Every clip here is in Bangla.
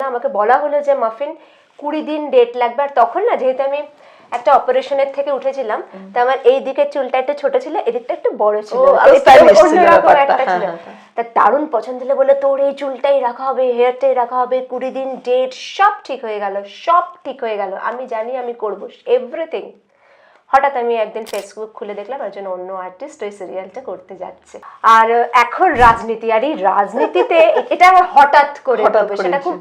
আমাকে বলা হলো যে মাফিন 20 দিন ডেট লাগবে। আর তখন না যেহেতু আমি একটা অপারেশনের থেকে উঠেছিলাম, তো আমার এই দিকের চুলটা একটু ছোট ছিল, এদিকটা একটু বড় ছিল, অন্যরকম একটা ছিল। তা দারুণ পছন্দ হলো, বলে তোর এই চুলটাই রাখা হবে, হেয়ারটাই রাখা হবে, 20 দিন ডেট, সব ঠিক হয়ে গেল, সব ঠিক হয়ে গেল। আমি জানি আমি করবো এভরিথিং। হঠাৎ আমি একদিন ফেসবুক খুলে দেখলাম একজন অন্য আর্টিস্ট ওই সিরিয়ালটা করতে যাচ্ছে। আর এখন রাজনীতি, আর এই রাজনীতিতে এটা আমার হঠাৎ করে সেটা খুব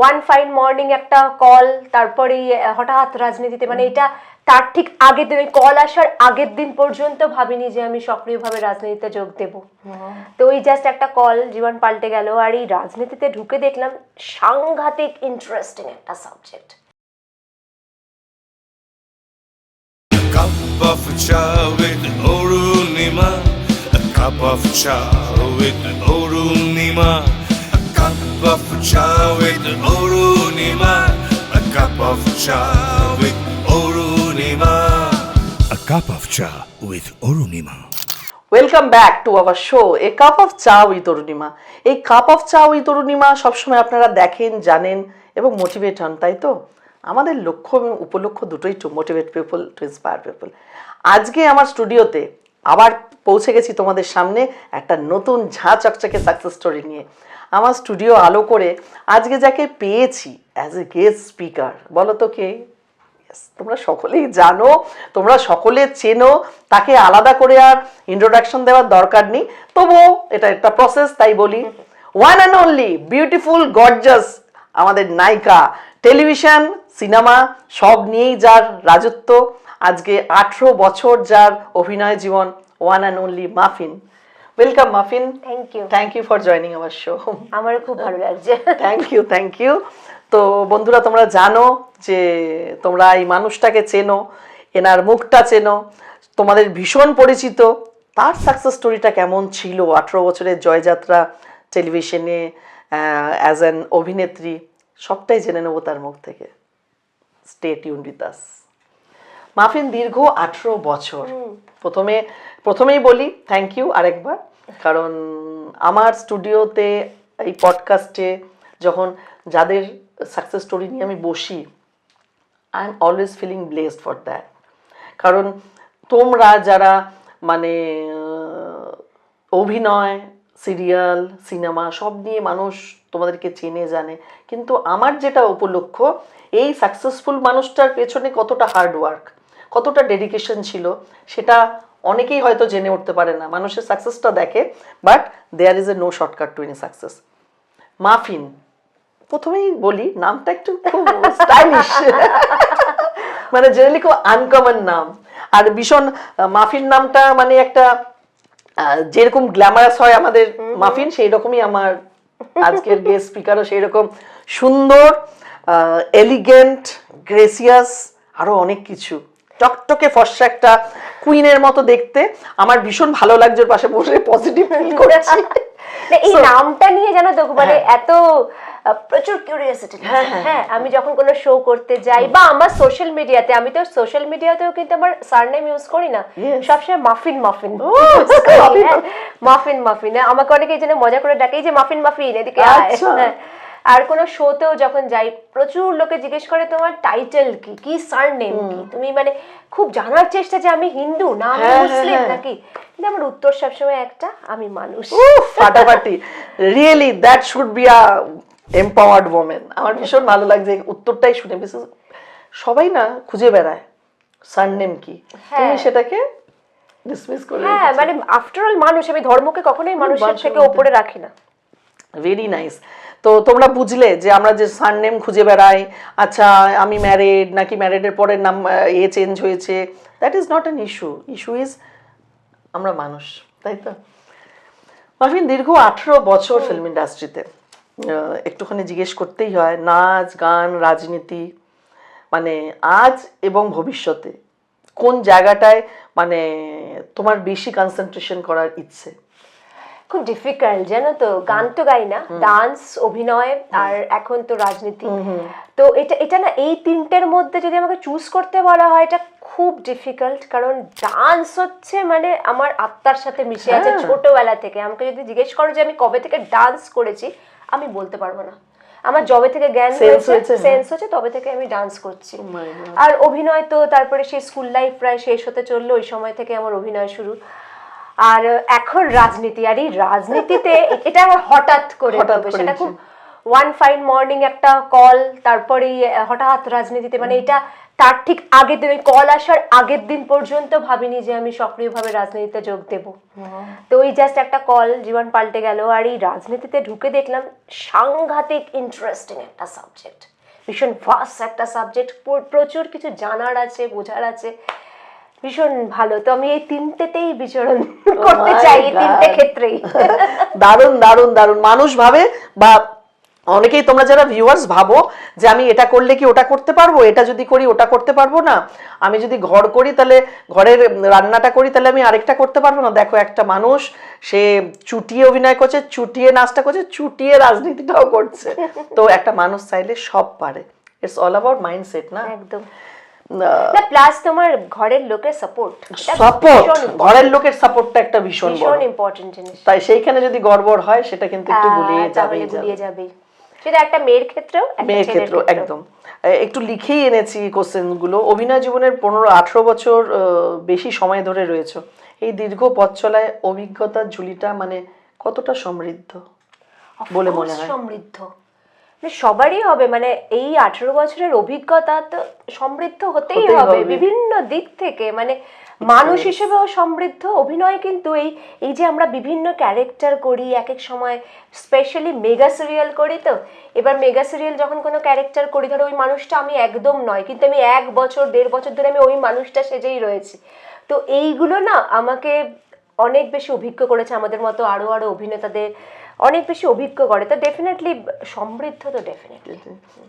ওয়ান ফাইন মর্নিং একটা কল, তারপরেই হঠাৎ রাজনীতিতে, মানে এটা তার ঠিক আগের দিন, কল আসার আগের দিন পর্যন্ত ভাবিনি যে আমি সক্রিয়ভাবে রাজনীতিতে যোগ দেব। তো ওই জাস্ট একটা কল জীবন পাল্টে গেল। আর এই রাজনীতিতে ঢুকে দেখলাম সাংঘাতিক ইন্টারেস্টিং একটা subject. Cup of chai with Orunima, a cup of chai with Orunima, a cup of chai with Orunima, a cup of chai with Orunima, a cup of chai with Orunima. Welcome back to our show A cup of cha with Arunima. এই cup of cha with Arunima সবসময় আপনারা দেখেন, জানেন এবং মোটিভেট হন, তাই তো? আমাদের লক্ষ্য এবং উপলক্ষ্য দুটোই, two motivate people, to inspire people. আজকে আমার স্টুডিওতে আবার পৌঁছে গেছি তোমাদের সামনে একটা নতুন ঝাঁ চকচকে সাকসেস স্টোরি নিয়ে। আমার স্টুডিও আলো করে আজকে যাকে পেয়েছি অ্যাজ এ গেস্ট স্পিকার, বলো তো কে? তোমরা সকলেই জানো, তোমরা সকলে চেনো, তাকে আলাদা করে আর ইন্ট্রোডাকশন দেওয়ার দরকার নেই, তবুও এটা একটা প্রসেস, তাই বলি। One and only beautiful gorgeous আমাদের নায়িকা, টেলিভিশন সিনেমা সব নিয়েই যার রাজত্ব, আজকে 18 বছর যার অভিনয় জীবন, one and only Muffin. Welcome Muffin. Thank you for joining our show. আমারও খুব ভালো লাগছে। Thank you. তো বন্ধুরা, তোমরা জানো যে তোমরা এই মানুষটাকে চেনো, এনার মুখটা চেনো, তোমাদের ভীষণ পরিচিত। তার সাকসেস স্টোরিটা কেমন ছিল, 18 বছরের জয়যাত্রা, টেলিভিশনে অ্যাজ অ্যান অভিনেত্রী, সবটাই জেনে নেবো তার মুখ থেকে। Stay tuned with us. Muffin দীর্ঘ 18 বছর। প্রথমেই বলি থ্যাংক ইউ আরেকবার, কারণ আমার স্টুডিওতে এই পডকাস্টে যখন যাদের সাকসেস স্টোরি নিয়ে আমি বসি, I am always feeling blessed for that. কারণ তোমরা যারা মানে অভিনয়, সিরিয়াল, সিনেমা সব নিয়ে মানুষ তোমাদেরকে চেনে জানে, কিন্তু আমার যেটা উপলক্ষ, এই সাকসেসফুল মানুষটার পেছনে কতটা হার্ড ওয়ার্ক, কতটা ডেডিকেশন ছিল, সেটা অনেকেই হয়তো জেনে উঠতে পারে না। মানুষের সাকসেসটা দেখে, but there is a no shortcut to any success. Muffin, প্রথমেই বলি নামটা একটু খুব স্টাইলিশ, মানে জেনারেলি খুব আনকমন নাম। আর ভীষণ মাফিন নামটা মানে একটা যেরকম গ্ল্যামারাস হয় আমাদের মাফিন, সেই রকমই আমার আজকের গেস্ট স্পিকারও সেই রকম সুন্দর, এলিগেন্ট, গ্রেসিয়াস, আরো অনেক কিছু, টকটকে ফর্সা একটা কুইনের মতো দেখতে। আমার ভীষণ ভালো লাগছে পাশে বসে, পজিটিভ ফিল করছি। এই নামটা নিয়ে জানো তো মানে এত প্রচুর কিউরিওসিটি। হ্যাঁ, আমি যখন কোনো শো করতে যাই বা আমার সোশ্যাল মিডিয়াতে, আমি তো সোশ্যাল মিডিয়াতেও কিন্তু আমার সারনেম ইউজ করি না, সবসময় মাফিন মাফিন মাফিন মাফিন। আমাকে অনেকে এই জন্য মজা করে ডাকে যে মাফিন মাফিন, এদিকে আর কোনো শোতেও যখন যাই প্রচুর লোকে জিজ্ঞেস করে তোমার টাইটেল কি, কি সারনেম কি, তুমি মানে খুব জানার চেষ্টা যে আমি হিন্দু না আমি মুসলিম নাকি, কিন্তু আমার উত্তর সবসময় একটা, আমি মানুষ। ফাটাফাটি, really that should be a empowered women. আমার ভীষণ ভালো লাগছে উত্তরটাই শুনে। বিশেষ সবাই না খুঁজে বেড়ায় সারনেম কি, তুমি সেটাকে ডিসমিস করে। হ্যাঁ, মানে আফটার অল মানুষ, আমি ধর্মকে কখনোই মানুষের থেকে উপরে রাখি না। Very nice. তো তোমরা বুঝলে যে আমরা যে সারনেম খুঁজে বেড়াই, আচ্ছা আমি ম্যারিড নাকি ম্যারিডের পরের নাম চেঞ্জ হয়েছে, that is not an issue. Issue is আমরা মানুষ, তাই তো? মাফিন দীর্ঘ 18 বছর ফিল্ম ইন্ডাস্ট্রিতে। একটুখানি জিজ্ঞেস করতেই হয়, নাচ, গান, রাজনীতি, মানে আজ এবং ভবিষ্যতে কোন জায়গাটায় মানে তোমার বেশি কনসেন্ট্রেশন করার ইচ্ছে? খুব ডিফিকাল্ট জানো তো, গান তো গাই না, ডান্স, অভিনয় আর এখন তো রাজনীতি। তো এটা না, এই তিনটের মধ্যে যদি আমাকে চুজ করতে বলা হয়, এটা খুব ডিফিকাল্ট। কারণ ডান্স হচ্ছে মানে আমার আত্মার সাথে মিশে আছে ছোটবেলা থেকে। আমাকে যদি জিজ্ঞেস করো যে আমি কবে থেকে ডান্স করেছি, আমি বলতে পারবো না। আমার যবে থেকে জ্ঞান Sense হয়েছে, হয়েছে, সেন্স হয়েছে, তবে থেকে আমি ডান্স করছি। my God. আর অভিনয় তো তারপরে সেই স্কুল লাইফ প্রায় শেষ হতে চললো, ওই সময় থেকে আমার অভিনয় শুরু। আর এখন রাজনীতি, আর এই রাজনীতিতে এটা আমার হঠাৎ করে হবে, সেটা খুব ওয়ান ফাইন মর্নিং একটা কল, তারপরে হঠাৎ রাজনীতিতে, মানে এটা তার ঠিক আগের দিন, ওই কল আসার আগের দিন পর্যন্ত ভাবিনি যে আমি সক্রিয়ভাবে রাজনীতিতে যোগ দেব। তো ওই জাস্ট একটা কল, জীবন পাল্টে গেল। আর এই রাজনীতিতে ঢুকে দেখলাম সাংঘাতিক ইন্টারেস্টিং একটা সাবজেক্ট, ভীষণ ভাস্ট একটা সাবজেক্ট, প্রচুর কিছু জানার আছে, বোঝার আছে, ভীষণ ভালো। তো আমি এই তিনটেতেই বিচরণ করতে চাই, এই তিনটে ক্ষেত্রেই। দারুণ দারুণ দারুণ। মানুষ ভাবে, বা অনেকেই তোমরা যারা ভিউয়ার্স ভাবো যে আমি এটা করলে কি ওটা করতে পারবো, এটা যদি করি ওটা করতে পারবো না, আমি যদি ঘর করি তাহলে ঘরের রান্নাটা করি তাহলে আমি আরেকটা করতে পারবো না। দেখো একটা মানুষ, সে চুটিয়ে অভিনয় করছে, চুটিয়ে নাচটা করছে, চুটিয়ে রাজনীতিটাও করছে। তো একটা মানুষ চাইলে সব পারে। ইটস অল অ্যাবাউট মাইন্ডসেট না? একদম না, প্লাস তোমার ঘরের লোকের সাপোর্ট, ঘরের লোকের সাপোর্টটা একটা ভীষণ বড় ইম্পর্টেন্ট জিনিস। তাই সেইখানে যদি গড়বড় হয় সেটা কিন্তু একটু গুলিয়ে যাবে, সেটা একটা মেয়ের ক্ষেত্রেও, মেয়ের ক্ষেত্রেও একদম। একটু লিখেই এনেছি কোশ্চেন গুলো। অভিনয় জীবনের 15-18 বছর বেশি সময় ধরে রয়েছে, এই দীর্ঘ পথ চলায় অভিজ্ঞতার ঝুলিটা মানে কতটা সমৃদ্ধ বলে মনে হয়? সমৃদ্ধ সবারই হবে, মানে এই 18 বছরের অভিজ্ঞতা তো সমৃদ্ধ হতেই হবে বিভিন্ন দিক থেকে, মানে মানুষ হিসেবেও সমৃদ্ধ। অভিনয় কিন্তু এই যে আমরা বিভিন্ন ক্যারেক্টার করি এক এক সময়, স্পেশালি মেগা সিরিয়াল করি, তো এবার মেগা সিরিয়াল যখন কোনো ক্যারেক্টার করি, ধরো ওই মানুষটা আমি একদম নয়, কিন্তু আমি 1 বছর 1.5 বছর ধরে আমি ওই মানুষটা সেজেই রয়েছি। তো এইগুলো না আমাকে অনেক বেশি অভিজ্ঞ করেছে, আমাদের মতো আরো আরো অভিনেতাদের অনেক বেশি অভিজ্ঞ করে। তো ডেফিনেটলি সমৃদ্ধ, তো ডেফিনেটলি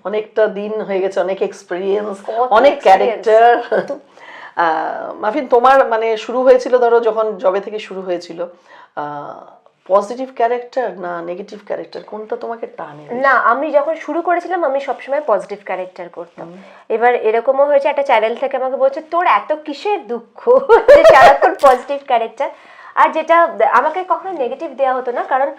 অনেকটা দিন হয়ে গেছে, অনেক এক্সপেরিয়েন্স, অনেক ক্যারেক্টার। মাফিন, তোমার মানে শুরু হয়েছিল ধরো যখন জবে থেকে শুরু হয়েছিল, পজিটিভ ক্যারেক্টার না নেগেটিভ ক্যারেক্টার, কোনটা তোমাকে টানে? না, আমি যখন শুরু করেছিলাম আমি সবসময় পজিটিভ ক্যারেক্টার করতাম। এবার এরকমও হয়েছে, একটা চ্যানেল থেকে আমাকে বলছে তোর এত কিসের দুঃখ যে সারাক্ষণ পজিটিভ ক্যারেক্টার। আর যেটা আমাকে কখনো নেগেটিভ দেওয়া হতো না, কারণ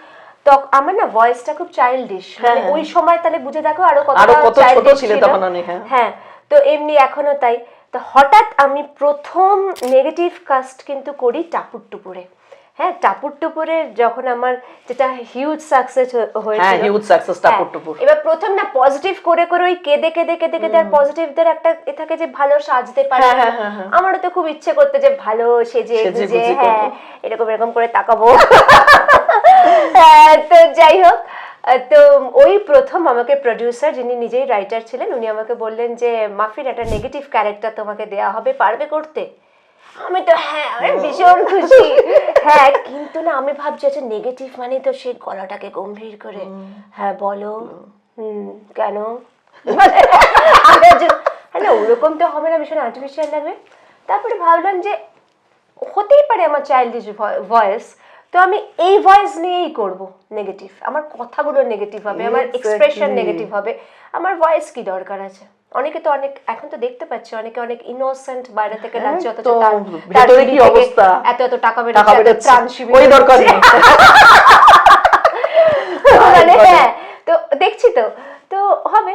আমার না ভয়েসটা খুব চাইল্ডিশ, মানে ওই সময় তাহলে বুঝে দেখো আরো কত ছোট ছিল তখন অনেক। হ্যাঁ, তো এমনি এখনো তাই। তো হঠাৎ আমি প্রথম নেগেটিভ কাস্ট কিন্তু করি টাপুর টুপুরে। হ্যাঁ, টাপুর টুপুরে যখন আমার যেটা হিউজ সাকসেস হয়েছিল, হিউজ সাকসেস টাপুর টুপুর। এবার প্রথম না পজিটিভ করে করে ওই কেঁদে কেঁদে কেঁদে কেঁদে, আর পজিটিভদের একটা এ থাকে যে ভালো সাজতে পারে। আমারও তো খুব ইচ্ছে করতে যে ভালো সেজে গুজে, হ্যাঁ এরকম এরকম করে তাকাবো। তো যাই হোক, তো ওই প্রথম আমাকে প্রডিউসার, যিনি নিজেই রাইটার ছিলেন, উনি আমাকে বললেন যে মাফিন একটা নেগেটিভ ক্যারেক্টার তোমাকে দেয়া হবে, পারবে করতে? আমি তো হ্যাঁ ভীষণ খুশি। হ্যাঁ, কিন্তু না আমি ভাবছি আচ্ছা নেগেটিভ মানে তো সে গলাটাকে গম্ভীর করে, হ্যাঁ বলো, কেন, না ওরকম তো হবে না, ভীষণ আর্টিফিশিয়াল লাগবে। তারপরে ভাবলাম যে হতেই পারে আমার চাইল্ডিশ ভয়েস, তো আমি এই ভয়েস নিয়েই করব নেগেটিভ, আমার কথাগুলো নেগেটিভ হবে, আমার এক্সপ্রেশন নেগেটিভ হবে, আমার ভয়েস কি দরকার আছে? অনেকে তো অনেক, এখন তো দেখতে পাচ্ছি অনেকে অনেক ইনোসেন্ট বাইরে থেকে লাগছে, অথচ তার কি অবস্থা, এত এত টাকা বেরোচ্ছে, ত্রাণ শিবির, ওই দরকার নেই। মানে হ্যাঁ, তো দেখছি তো হবে,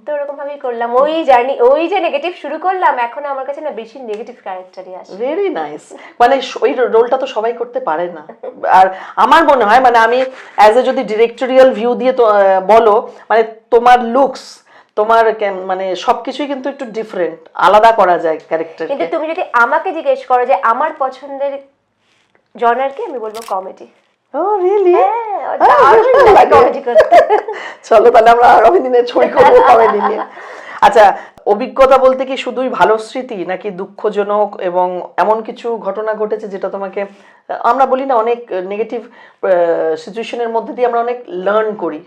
তো ওরকম ভাবেই করলাম ওই জার্নি। ওই যে নেগেটিভ শুরু করলাম, এখন আমার কাছে না বেশি নেগেটিভ ক্যারেক্টারই আসে। Very nice. মানে ওই রোলটা তো সবাই করতে পারে না। আর আমার মনে হয় মানে আমি অ্যাজ এ যদি ডিরেক্টরিয়াল ভিউ দিয়ে তো বলো, মানে তোমার লুকস, তোমার মানে সবকিছুই কিন্তু একটু ডিফারেন্ট, আলাদা করা যায় ক্যারেক্টার। কিন্তু তুমি যদি আমাকে জিজ্ঞেস করো যে আমার পছন্দের জনার কি, আমি বলবো কমেডি। Oh really? কমেডি করতে। চলো তাহলে আমরা আগামী দিনে ছবি করবো কমেডি নিয়ে। আচ্ছা, অভিজ্ঞতা বলতে কি শুধুই ভালো স্মৃতি, নাকি দুঃখজনক এবং এমন কিছু ঘটনা ঘটেছে যেটা তোমাকে, আমরা বলি না অনেক নেগেটিভ সিচুয়েশনের মধ্যে দিয়ে আমরা অনেক লার্ন করি,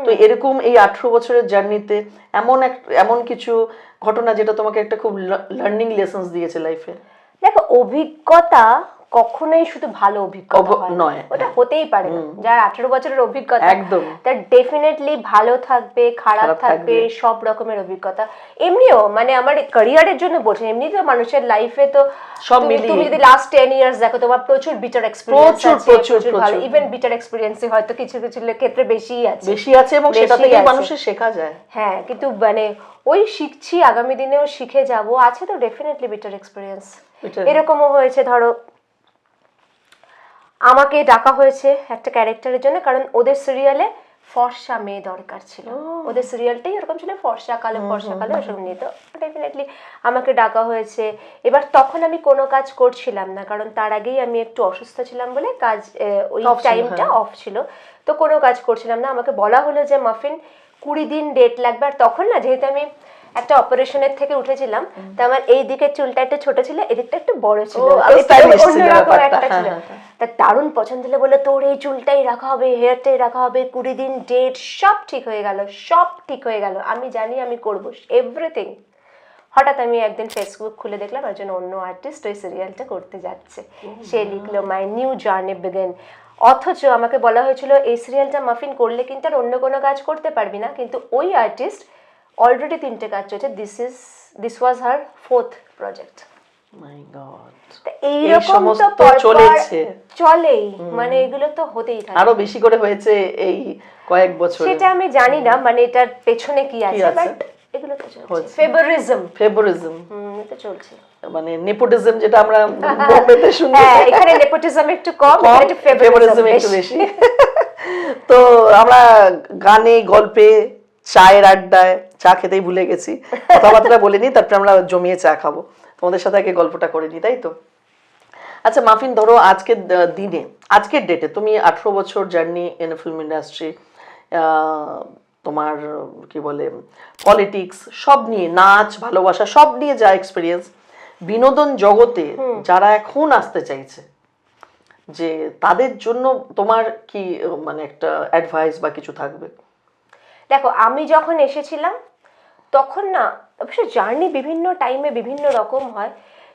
তো এরকম এই 18 বছরের জার্নিতে এমন কিছু ঘটনা যেটা তোমাকে একটা খুব লার্নিং লেসন্স দিয়েছে লাইফে? দেখো, অভিজ্ঞতা কখনোই শুধু ভালো অভিজ্ঞতা হয় নয়, ওটা হতেই পারে না। যার 18 বছরের অভিজ্ঞতা একদম তার ডেফিনেটলি ভালো থাকবে, খারাপ থাকবে, সব রকমের অভিজ্ঞতা। এমনিও মানে আমার ক্যারিয়ারের জন্য বলছি, এমনি তো মানুষের লাইফে তো সব তুমি যদি লাস্ট 10 ইয়ার্স দেখো, তোমার প্রচুর বিটার এক্সপেরিয়েন্স আছে, প্রচুর ভালো, ইভেন বিটার এক্সপেরিয়েন্সই হয়তো কিছু কিছু ক্ষেত্রে বেশিই আছে এবং সেটা থেকে মানুষের শেখা যায়। হ্যাঁ, কিন্তু মানে ওই শিখছি, আগামী দিনেও শিখে যাব, আছে তো ডেফিনেটলি বিটার এক্সপেরিয়েন্স। এরকমও হয়েছে, ধরো আমাকে ডাকা হয়েছে একটা ক্যারেক্টারের জন্য, কারণ ওদের সিরিয়ালে ফর্সা মেয়ে দরকার ছিল, ওদের সিরিয়ালটাই এরকম ছিল, ফর্সা কালো ওসব নিয়ে। তো ডেফিনেটলি আমাকে ডাকা হয়েছে। এবার তখন আমি কোনো কাজ করছিলাম না, কারণ তার আগেই আমি একটু অসুস্থ ছিলাম বলে কাজ ওই টাইমটা অফ ছিল, তো কোনো কাজ করছিলাম না। আমাকে বলা হলো যে মাফিন 20 দিন ডেট লাগবে। আর তখন না, যেহেতু আমি একটা অপারেশনের থেকে উঠেছিলাম, তো আমার এই দিকের চুলটা একটু ছোট ছিল, এদিকটা একটু বড় ছিল, অন্যরকম একটা ছিল। তা দারুণ পছন্দ হলো, বলে তোর এই চুলটাই রাখা হবে, হেয়ারটাই রাখা হবে, 20 দিন ডেট, সব ঠিক হয়ে গেল। আমি জানি আমি করবো এভরিথিং। হঠাৎ আমি একদিন ফেসবুক খুলে দেখলাম একজন অন্য আর্টিস্ট ওই সিরিয়ালটা করতে যাচ্ছে। সে লিখলো মাই নিউ জার্নি বিগিন। অথচ আমাকে বলা হয়েছিল এই সিরিয়ালটা মাফিন করলে কিন্তু আর অন্য কোনো কাজ করতে পারবি না, কিন্তু ওই আর্টিস্ট অলরেডি 3টে কাজ চলছে, this was her 4th project. My god, এইরকম তো চলেই, মানে এগুলো তো হতেই থাকে। আরো বেশি করে হয়েছে এই কয়েক বছর, সেটা আমি জানি না মানে এটার পেছনে কি আছে, বাট এগুলো তো চলছে। ফেভারিজম এটা চলছে, মানে নেপোটিজম যেটা আমরা বোম্বেতে শুনি, এখানে নেপোটিজম একটু কম, একটু ফেভারিজম একটু বেশি। তো আমরা গানে, গল্পে, চায়ের আড্ডায়, চা খেতেই ভুলে গেছি, কথাবার্তা বলিনি, তারপরে আমরা জমিয়ে চা খাবো, তোমাদের সাথে আগে গল্পটা করে নি, তাই তো? আচ্ছা মাফিন, ধরো আজকের দিনে, আজকের ডেটে তুমি 18 বছর জার্নি ইন ফিল্ম ইন্ডাস্ট্রি, তোমার কি বলে পলিটিক্স সব নিয়ে, নাচ, ভালোবাসা সব নিয়ে যা এক্সপিরিয়েন্স, বিনোদন জগতে যারা এখন আসতে চাইছে, যে তাদের জন্য তোমার কি মানে একটা অ্যাডভাইস বা কিছু থাকবে? দেখো, আমি যখন এসেছিলাম তখন না, অবশ্য জার্নি বিভিন্ন টাইমে বিভিন্ন রকম হয়,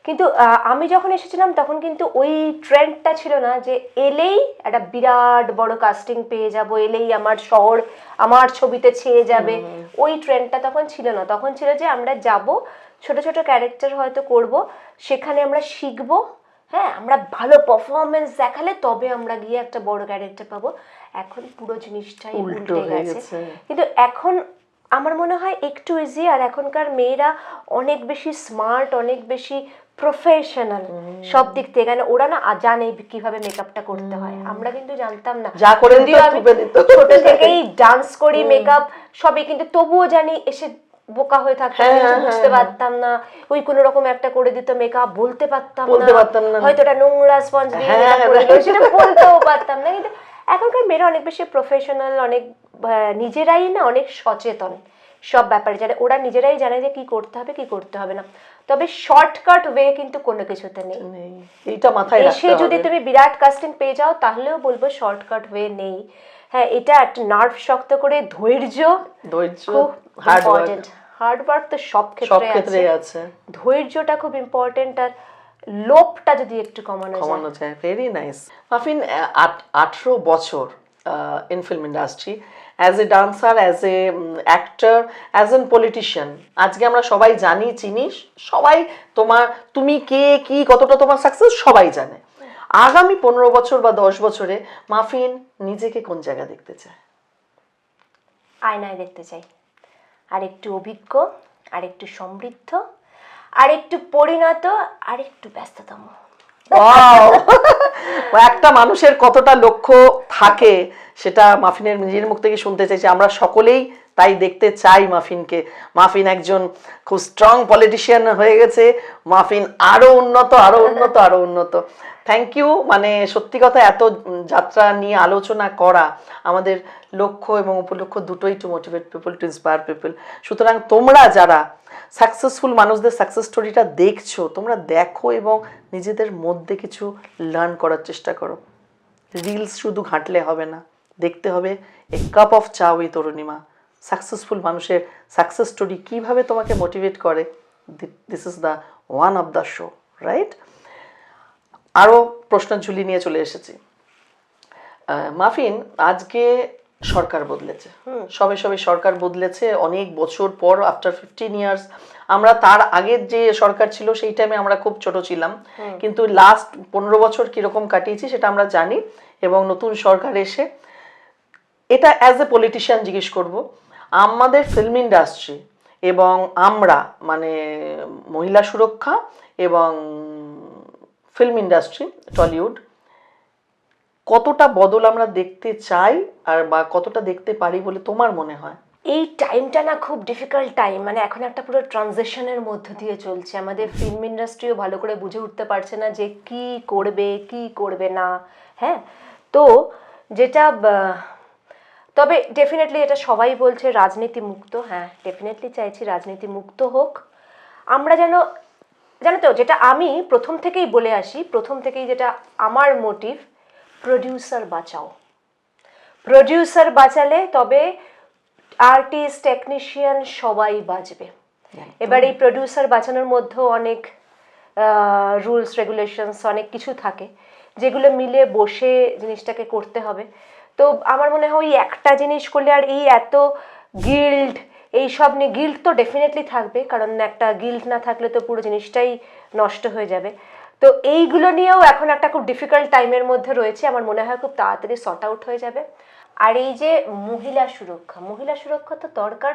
কিন্তু আমি যখন এসেছিলাম তখন কিন্তু ওই ট্রেন্ডটা ছিল না যে এলেই একটা বিরাট বড় কাস্টিং পেয়ে যাব, এলেই আমার শহর আমার ছবিতে ছেয়ে যাবে, ওই ট্রেন্ডটা তখন ছিল না। তখন ছিল যে আমরা যাব, ছোট ছোট ক্যারেক্টার হয়তো করব, সেখানে আমরা শিখবো, হ্যাঁ, আমরা ভালো পারফরমেন্স দেখালে তবে আমরা গিয়ে একটা বড় ক্যারেক্টার পাবো। এখন পুরো জিনিসটাই উল্টে গেছে। কিন্তু এখন আমার মনে হয় একটু ইজি, আর এখনকার মেয়েরা অনেক বেশি স্মার্ট, অনেক বেশি প্রফেশনাল সব দিক থেকে, কেন ওরা না জানে কিভাবে মেকআপটা করতে হয়, আমরা কিন্তু জানতাম না। যা করে ছোট থেকেই ডান্স করি, মেকআপ সবই, কিন্তু তবুও জানি এসে বোকা হয়ে থাকতাম, বুঝতে পারতাম না, ওই কোনো রকম একটা করে দিত মেকআপ, বলতে পারতাম না, হয়তো এটা নোংরা স্পঞ্জ দিয়ে সেটা বলতেও পারতাম না। কিন্তু এখনকার মেয়েরা অনেক বেশি প্রফেশনাল, অনেক নিজেরাই না অনেক সচেতন সব ব্যাপারে, জানে ওরা নিজেরাই জানে যে কি করতে হবে কি করতে হবে না। তবে শর্টকাট ওয়ে কিন্তু কোনো কিছুতে নেই, এইটা মাথায় রাখতে হবে। এসে যদি তুমি বিরাট কাস্টিং পেয়ে যাও তাহলেও বলবো শর্টকাট ওয়ে নেই। হ্যাঁ, এটা একটা নার্ভ শক্ত করে ধৈর্য খুব ইম্পর্টেন্ট। হার্ড ওয়ার্ক তো সব ক্ষেত্রে আছে, ধৈর্যটা খুব ইম্পর্টেন্ট, আর লোভটা যদি একটু কমানো যায়। Very nice muffin. 18 বছর in film industry, as a dancer, as a actor, as an politician, আজকে আমরা সবাই জানি, চিনি, সবাই তুমি কে, কি, কতটা তোমার সাকসেস সবাই জানে। আগামী 15 বছর বা 10 বছরে মাফিন নিজেকে কোন জায়গা দেখতে চায়? আয়নায় দেখতে চাই, আর একটু অভিজ্ঞ, আর একটু সমৃদ্ধ, আর একটু পরিণত, আর একটু ব্যস্ততম। একটা মানুষের কতটা লক্ষ্য থাকে সেটা মাফিনের নিজের মুখ থেকে শুনতে চাইছি, আমরা সকলেই তাই দেখতে চাই মাফিনকে। মাফিন একজন খুব স্ট্রং পলিটিশিয়ান হয়ে গেছে, মাফিন আরো উন্নত, আরো উন্নত, আরো উন্নত। থ্যাংক ইউ, মানে সত্যি কথা এত যাত্রা নিয়ে আলোচনা করা, আমাদের লক্ষ্য এবং উপলক্ষ্য দুটোই two motivate people, to inspire people. সুতরাং তোমরা যারা সাকসেসফুল মানুষদের সাকসেস স্টোরিটা দেখছো, তোমরা দেখো এবং নিজেদের মধ্যে কিছু লার্ন করার চেষ্টা করো। রিলস শুধু ঘাঁটলে হবে না, দেখতে হবে এ cup of cha with Arunima. Successful মানুষের সাকসেস স্টোরি কীভাবে তোমাকে মোটিভেট করে, this is the one of the show, right? আরও প্রশ্ন ঝুলি নিয়ে চলে এসেছি। মাফিন, আজকে সরকার বদলেছে, সবে সবে সরকার বদলেছে, অনেক বছর পর, আফটার 15 ইয়ার্স। আমরা তার আগের যে সরকার ছিল সেই টাইমে আমরা খুব ছোট ছিলাম, কিন্তু লাস্ট 15 বছর কিরকম কাটিয়েছি সেটা আমরা জানি। এবং নতুন সরকার এসে, এটা অ্যাজ এ পলিটিশিয়ান জিজ্ঞেস করব, আমাদের ফিল্ম ইন্ডাস্ট্রি এবং আমরা মানে মহিলা সুরক্ষা এবং ফিল্ম ইন্ডাস্ট্রি টলিউড কতটা বদল আমরা দেখতে চাই আর বা কতটা দেখতে পারি বলে তোমার মনে হয়? এই টাইমটা না খুব ডিফিকাল্ট টাইম, মানে এখন একটা পুরো ট্রানজিশনের মধ্য দিয়ে চলছে। আমাদের ফিল্ম ইন্ডাস্ট্রিও ভালো করে বুঝে উঠতে পারছে না যে কি করবে কি করবে না। হ্যাঁ, তো যেটা তবে ডেফিনেটলি এটা সবাই বলছে রাজনীতি মুক্ত। হ্যাঁ, ডেফিনেটলি চাইছি রাজনীতি মুক্ত হোক। আমরা জানো তো, যেটা আমি প্রথম থেকেই বলে আসি, প্রথম থেকেই যেটা আমার মোটিভ, প্রডিউসার বাঁচাও। প্রডিউসার বাঁচালে তবে আর্টিস্ট, টেকনিশিয়ান সবাই বাঁচবে। এবার এই প্রডিউসার বাঁচানোর মধ্যেও অনেক রুলস রেগুলেশনস অনেক কিছু থাকে, যেগুলো মিলে বসে জিনিসটাকে করতে হবে। তো আমার মনে হয় ওই একটা জিনিস করলে, আর এই এত গিল্ড এইসব নিয়ে, গিল্ড তো ডেফিনেটলি থাকবে, কারণ একটা গিল্ড না থাকলে তো পুরো জিনিসটাই নষ্ট হয়ে যাবে। তো এইগুলো নিয়েও এখন একটা খুব ডিফিকাল্ট টাইমের মধ্যে রয়েছে। আমার মনে হয় খুব তাড়াতাড়ি সর্ট আউট হয়ে যাবে। আর এই যে মহিলা সুরক্ষা তো দরকার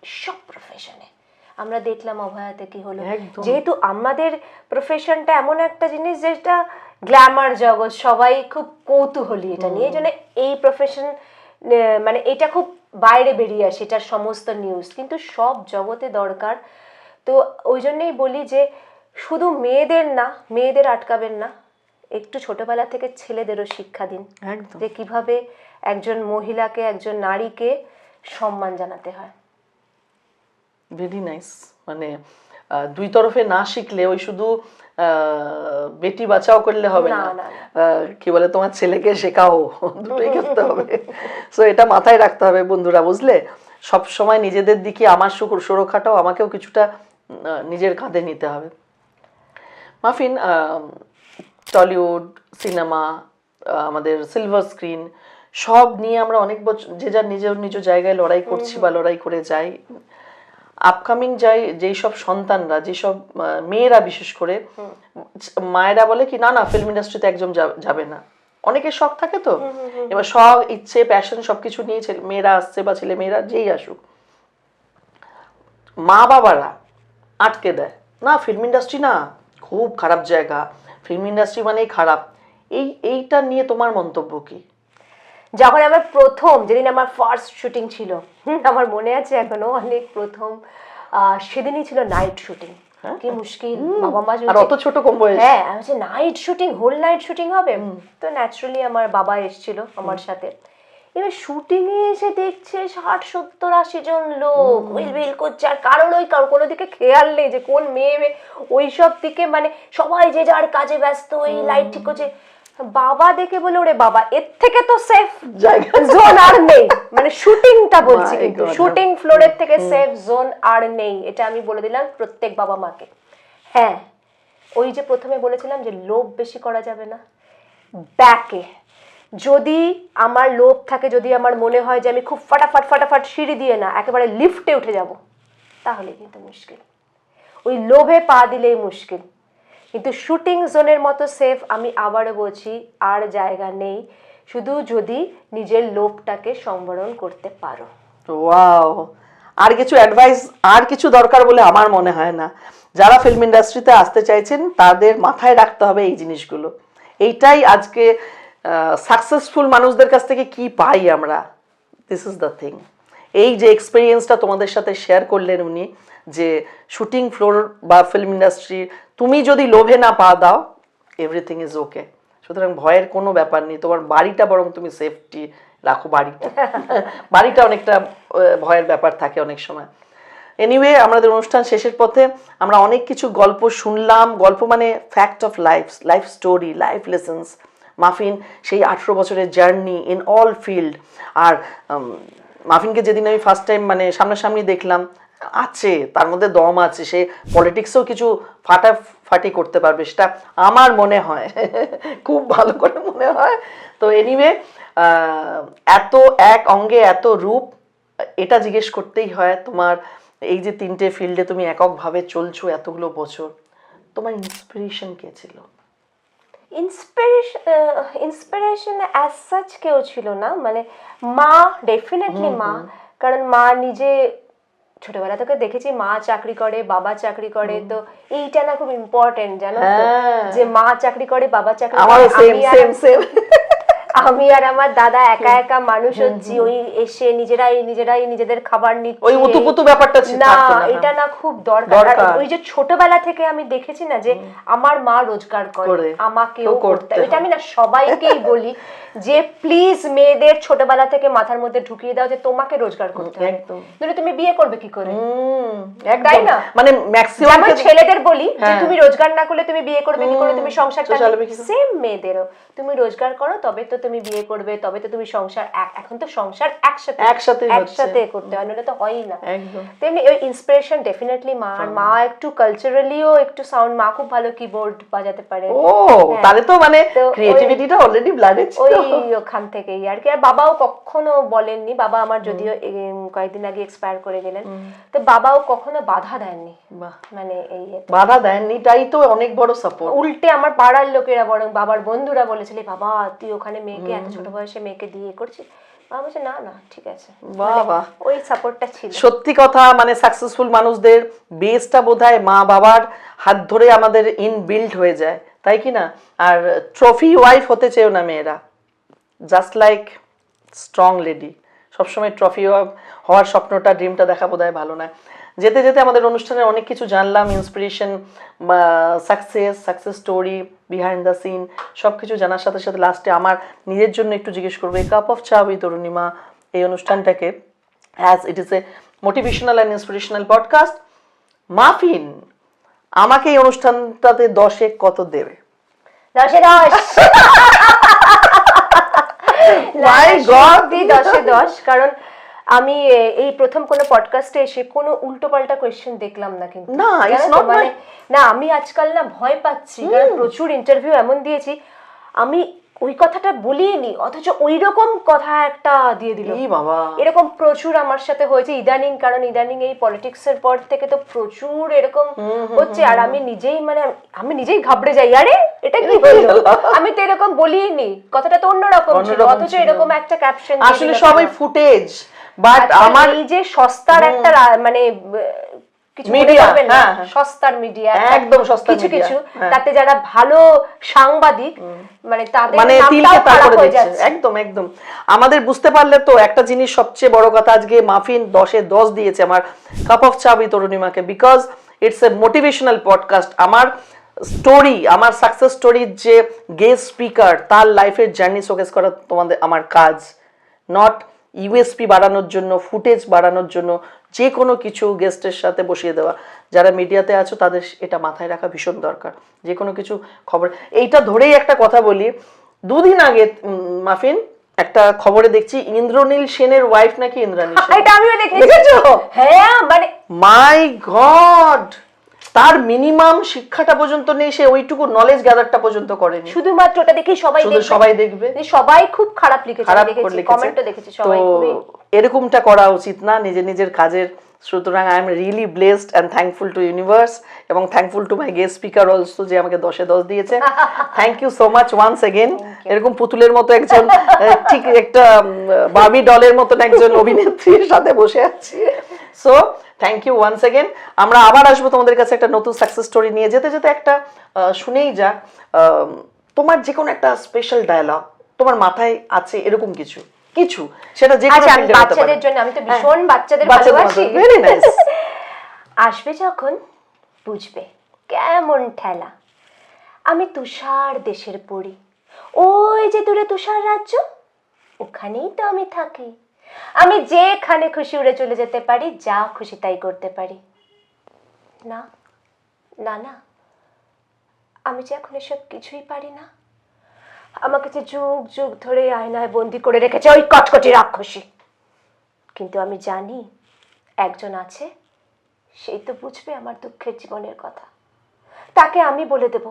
সব প্রফেশনে। আমরা দেখলাম অভয়াতে কি হলো, যেহেতু আমাদের প্রফেশনটা এমন একটা জিনিস যেটা গ্ল্যামার জগৎ, সবাই খুব কৌতূহলী এটা নিয়ে, এই জন্য এই প্রফেশন মানে এটা খুব বাইরে বেরিয়ে আসে এটার সমস্ত নিউজ, কিন্তু সব জগতে দরকার। তো ওই জন্যই বলি যে শুধু মেয়েদের আটকাবেন না, একটু ছোটবেলা থেকে ছেলেদেরও শিক্ষা দিন যে কিভাবে একজন মহিলাকে, একজন নারীকে সম্মান জানাতে হয়। Very nice. মানে দুই তরফে না শিখলে ওই শুধু বেটি বাঁচাও করলে হবে না, কি বলে তোমার ছেলেকে শেখাও, দুটোই করতে হবে। সো এটা মাথায় রাখতে হবে বন্ধুরা, বুঝলে? সব সময় নিজেদের দিকে আমার সুরক্ষাটাও আমাকেও কিছুটা নিজের কাঁধে নিতে হবে। মাফিন, টলিউড, সিনেমা, আমাদের সিলভার স্ক্রিন সব নিয়ে আমরা অনেক বছর যে যার নিজ জায়গায় লড়াই করছি বা লড়াই করে যাই। আপকামিং যেই সব সন্তানরা, যেসব মেয়েরা, বিশেষ করে মায়েরা বলে কি না ফিল্ম ইন্ডাস্ট্রিতে একদম যাবে না, অনেকের শখ থাকে তো, এবার শখ, ইচ্ছে, প্যাশন সবকিছু নিয়ে মেয়েরা আসছে বা ছেলে মেয়েরা যেই আসুক, মা বাবারা আটকে দেয়, না ফিল্ম ইন্ডাস্ট্রি না, খুব খারাপ জায়গা, ফিল্ম ইন্ডাস্ট্রি মানেই খারাপ। এইটা নিয়ে তোমার মন্তব্য কি? যখন আমার প্রথম, যেদিন আমার ফার্স্ট শুটিং ছিল, আমার মনে আছে এখনো, অনেক প্রথম, সেদিনই ছিল নাইট শুটিং। কি মুশকিল, বাবা মা আর অত ছোট কম বয়স। হ্যাঁ, আমি বলছি night shooting, whole night shooting হবে। তো ন্যাচারালি আমার বাবা এসেছিল আমার সাথে। এবার শুটিং এ এসে দেখছে 60-70-80 জন লোক উইল করছে, আর কারোর কোনো দিকে খেয়াল নেই যে কোন মেয়ে ওইসব দিকে, মানে সবাই যে যার কাজে ব্যস্ত, ওই লাইট ঠিক করছে। বাবা দেখে বলে, ওরে বাবা, এর থেকে তো সেফ জায়গা জোন আর নেই, মানে শুটিংটা বলছি, কিন্তু শুটিং ফ্লোরের থেকে সেফ জোন আর নেই। এটা আমি বলে দিলাম প্রত্যেক বাবা মাকে। হ্যাঁ, ওই যে প্রথমে বলেছিলাম যে লোভ বেশি করা যাবে না। ব্যাকে যদি আমার লোভ থাকে, যদি আমার মনে হয় যে আমি খুব ফাটাফাট সিঁড়ি দিয়ে না একেবারে লিফটে উঠে যাব, তাহলে কিন্তু মুশকিল, ওই লোভে পা দিলেই মুশকিল। কিন্তু শুটিং জোনের মতো সেফ, আমি আবারও বলছি, আর জায়গা নেই, শুধু যদি নিজের লোভটাকে সম্বরণ করতে পারো। ওয়াও, আর কিছু অ্যাডভাইস, আর কিছু দরকার বলে আমার মনে হয় না। যারা ফিল্ম ইন্ডাস্ট্রিতে আসতে চাইছেন তাদের মাথায় রাখতে হবে এই জিনিসগুলো। এইটাই আজকে সাকসেসফুল মানুষদের কাছ থেকে কি পাই আমরা, দিস ইজ দ্য থিং। এই যে এক্সপিরিয়েন্সটা তোমাদের সাথে শেয়ার করলেন উনি, যে শুটিং ফ্লোর বা ফিল্ম ইন্ডাস্ট্রি, তুমি যদি লোভে না পা দাও, এভরিথিং ইজ ওকে। সুতরাং ভয়ের কোনো ব্যাপার নেই। তোমার বাড়িটা বরং তুমি সেফটি রাখো, বাড়িটা অনেকটা ভয়ের ব্যাপার থাকে অনেক সময়। এনিওয়ে, আমাদের অনুষ্ঠান শেষের পথে। আমরা অনেক কিছু গল্প শুনলাম, গল্প মানে fact of life story, life lessons. Muffin সেই 18 বছরের জার্নি ইন অল ফিল্ড। আর মাফিনকে যেদিন আমি ফার্স্ট টাইম মানে সামনাসামনি দেখলাম, আছে, তার মধ্যে দম আছে, সে পলিটিক্সেও কিছু ফাটাফাটি করতে পারবে, সেটা আমার মনে হয়, খুব ভালো করে মনে হয়। তো এনিওয়ে, এত এক অঙ্গে এত রূপ, এটা জিজ্ঞেস করতেই হয়। তোমার এই যে 3টে ফিল্ডে তুমি এককভাবে চলছো এতগুলো বছর, তোমার ইন্সপিরেশন কে ছিল? ইন্সপিরেশন অ্যাজ সাচ কেউ ছিল না, মানে মা, ডেফিনেটলি মা। কারণ মা নিজে ছোটবেলা থেকে দেখেছি মা চাকরি করে, বাবা চাকরি করে, তো এইটা না খুব ইম্পর্টেন্ট, জানো তো, যে মা চাকরি করে, বাবা চাকরি করে, আমি আর আমার দাদা একা একা মানুষ হচ্ছি, ওই এসে নিজেরাই নিজেদের খাবার নিচ্ছি, ওই উতুপুতু ব্যাপারটা না, এটা না খুব দরকার। ওই যে ছোটবেলা থেকে আমি দেখেছি না যে আমার মা রোজগার করে, আমাকেও করতে, এটা আমি না সবাইকেই বলি যে প্লিজ মেয়েদের ছোটবেলা থেকে মাথার মধ্যে ঢুকিয়ে দাও যে তোমাকে রোজগার করতে হবে, নইলে তুমি বিয়ে করবে কি করে, তাই না? মানে ম্যাক্সিমাম ছেলেদের বলি যে তুমি রোজগার না করলে তুমি বিয়ে করবে কি করে, তুমি সংসার চালাবে, সেম মেয়েদেরও তুমি রোজগার করো তবে তো তুমি বিয়ে করবে, তবে তো তুমি সংসার, এখন তো সংসার একসাথে করতে হয়, নাহলে তো হয়ই না। তেমনি ওই ইন্সপিরেশন ডেফিনেটলি মা। আর মা একটু কালচারালিও একটু সাউন্ড, মা খুব ভালো কিবোর্ড বাজাতে পারে। ও, তাহলে তো মানে ক্রিয়েটিভিটিটা অলরেডি ব্লাডে ছিল, ওই ওখান থেকেই আর কি। আর বাবাও কখনো বলেননি, বাবা আমার যদিও কয়েকদিন আগে এক্সপায়ার করে গেলেন, তো বাবাও কখনো বাধা দেননি, মানে এই বাধা দেননি, তাই তো অনেক বড় সাপোর্ট। উল্টে আমার পাড়ার লোকেরা, বরং বাবার বন্ধুরা বলেছিল, বাবা তুই ওখানে মেয়েকে, এত ছোট বয়সে মেয়েকে দিয়ে করছিস, বাবা বলছে না না ঠিক আছে, বাবা ওই সাপোর্টটা ছিল। সত্যি কথা, মানে সাকসেসফুল মানুষদের বেসটা বোধহয় মা বাবার হাত ধরে আমাদের ইনবিল্ড হয়ে যায়, তাই কি না? আর ট্রফি ওয়াইফ হতে চেয়েও না মেয়েরা, জাস্ট লাইক স্ট্রং লেডি। সবসময় ট্রফি হওয়ার স্বপ্নটা, ড্রিমটা দেখা বোধহয় ভালো না। যেতে যেতে আমাদের অনুষ্ঠানে অনেক কিছু জানলাম, inspiration, success story, behind the scene, সব কিছু জানার সাথে সাথে লাস্টে আমার নিজের জন্য একটু জিজ্ঞেস করবো, এই cup of cha with Arunima এই অনুষ্ঠানটাকে, as it is a motivational and inspirational podcast, Muffin আমাকে এই অনুষ্ঠানটাতে 10-এ কত দেবে? 10-এ 10। মাই গড, 10-এ 10। কারণ আমি এই প্রথম কোনো পডকাস্টে এসে কোনো উল্টোপাল্টা কোয়েশ্চেন দেখলাম না, কিন্তু না, মানে না, আমি আজকাল না ভয় পাচ্ছি, কারণ প্রচুর ইন্টারভিউ এমন দিয়েছি আমি ওই কথাটা বলিনি, অথচ ওই রকম কথা একটা দিয়ে দিল, এরকম প্রচুর আমার সাথে হয়েছে ইদানিং। কারণ ইদানিং এই পলিটিক্স এর পর থেকে তো প্রচুর এরকম হচ্ছে, আর আমি নিজেই ঘাবড়ে যাই, আরে এটা কি হলো, আমি তো এরকম বলিনি, কথাটা তো অন্যরকম ছিল, অথচ এরকম একটা ক্যাপশন। আসলে সবাই ফুটেজ, বাট আমার এই যে সস্তার একটা মানে মিডিয়া, সস্তার মিডিয়া, একদম সস্তার কিছু কিছু, তাতে যারা ভালো সাংবাদিক মানে তাদের মানে নামটাও খারাপ হয়ে যাচ্ছে। একদম একদম আমাদের বুঝতে পারলে তো একটা জিনিস সবচেয়ে বড় কথা, আজকে মাফিন 10-এ 10 দিয়েছে আমার কাপ অফ চা উইথ অরুণিমাকে, because it's a motivational podcast. আমার স্টোরি, আমার সাকসেস স্টোরির যে গেস্ট স্পিকার, তার লাইফের জার্নি শোকেস করা তোমাদের আমার কাজ, নট ইউএসপি বাড়ানোর জন্য, ফুটেজ বাড়ানোর জন্য, যে কোনো কিছু গেস্টের সাথে বসিয়ে দেওয়া। যারা মিডিয়াতে আছো তাদের এটা মাথায় রাখা ভীষণ দরকার, যে কোনো কিছু খবর। এইটা ধরেই একটা কথা বলি, 2 দিন আগে মাফিন একটা খবরে দেখছি ইন্দ্রনীল সেনের ওয়াইফ নাকি ইন্দ্রাণী সেন, এটা আমিও দেখেছো? হ্যাঁ, মানে মাই গড, তার মিনিমাম শিক্ষাটা পর্যন্ত নেই, সে ওইটুকু নলেজ গ্যাদারটা পর্যন্ত করেনি, শুধুমাত্র ওটা দেখেই সবাই দেখবে, সবাই খুব খারাপ লিখেছে, দেখেছি কমেন্টও দেখেছি সবাই। এরকমটা করা উচিত না নিজের কাজের। সুতরাং I am really blessed and thankful to universe, এবং thankful to my guest speaker also, যে আমাকে 10-এ 10 দিয়েছে। Thank you so much once again. এরকম পুতুলের মতো একজন, ঠিক একটা বার্বি ডলের মতন একজন অভিনেত্রীর সাথে বসে আছি। So thank you once again. আমরা আবার আসবো তোমাদের কাছে একটা নতুন সাকসেস স্টোরি নিয়ে। যেতে যেতে একটা শুনেই যাক, তোমার যে কোনো একটা স্পেশাল ডায়লগ তোমার মাথায় আছে, এরকম কিছু সেটা যে কোনো ফিল্ডে হতে পারে। বাচ্চাদের জন্য, আমি তো ভীষণ বাচ্চাদের ভালোবাসি। Very nice. আসবে যখন বুঝবে কেমন ঠেলা, আমি তুষার দেশের পড়ি, ওই যে দূরে তুষার রাজ্য, ওখানেই তো আমি থাকি, আমি যেখানে খুশি উড়ে চলে যেতে পারি, যা খুশি তাই করতে পারি। না না না, আমি যে এখন এসব কিছুই পারি না, আমাকে যে যুগ যুগ ধরে আয়নায় বন্দি করে রেখেছে ওই কটকটি রাক্ষসী। কিন্তু আমি জানি একজন আছে সেই তো বুঝবে আমার দুঃখের জীবনের কথা। তাকে আমি বলে দেব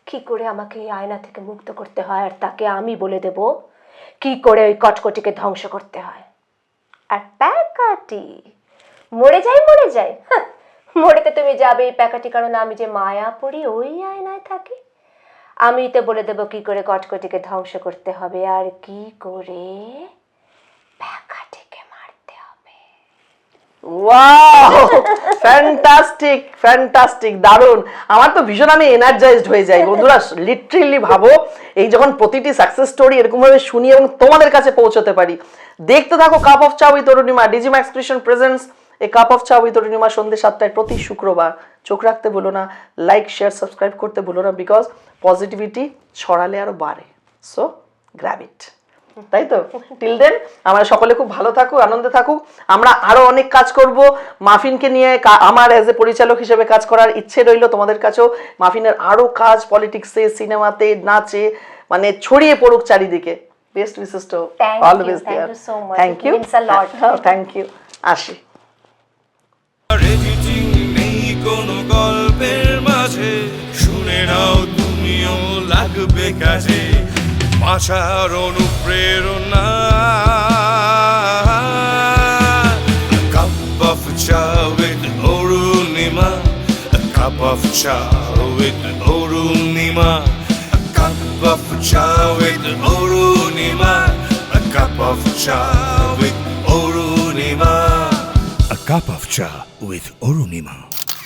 কি করে আমাকে এই আয়না থেকে মুক্ত করতে হয়, আর তাকে আমি বলে দেব কি করে ওই কটকটিকে ধ্বংস করতে হয়। আর প্যাকাটি মরে যাই, হ্যাঁ, মরেতে তুমি যাবে প্যাকাটি, কারণ আমি যে মায়া পড়ি ওই আয়নায় থাকি। আমি তো বলে দেব কি করে কটকটিকে ধ্বংস করতে হবে আর কি করে প্যাকাটিকে মারতে হবে। ওয়াও, ফ্যান্টাস্টিক ফ্যান্টাস্টিক, দারুণ। আমার তো ভীষণ, আমি এনার্জাইজড হয়ে যাই বন্ধুরা। লিটারেলি ভাবো, এই যখন প্রতিটি সাকসেস স্টোরি এরকম ভাবে শুনি এবং তোমাদের কাছে পৌঁছতে পারি। দেখতে থাকো cup of cha with Arunima, Digi Max creation presents এই cup of cha with Arunima সন্ধ্যে 7টায় প্রতি শুক্রবার। চোখ রাখতে ভুলো না, লাইক শেয়ার সাবস্ক্রাইব করতে ভুলো না, বিকজ পজিটিভিটি ছড়ালে আরো বাড়ে। সো গ্র্যাব ইট, তাই তো? টিল দেন আমরা সকলে খুব ভালো থাকুক, আনন্দে থাকুক। আমরা আরো অনেক কাজ করব মাফিনকে নিয়ে। আমার এজ এ পরিচালক হিসেবে কাজ করার ইচ্ছে রইল, তোমাদের কাছেও মাফিনের আরো কাজ পলিটিক্সে, সিনেমাতে, নাচে, মানে ছড়িয়ে পড়ুক চারিদিকে। Best wishes to always there. Thank you, thank you. আসি। এডিটিং নেই কোনো গল্পের মাঝে, শুনে নাও তুমিও লাগবে কাজে। ভাষার অনুপ্রেরণা, A cup of chai with Arunima, A cup of chai with Arunima, A cup of chai with Arunima, A cup of chai with Arunima, A cup of chai with Arunima.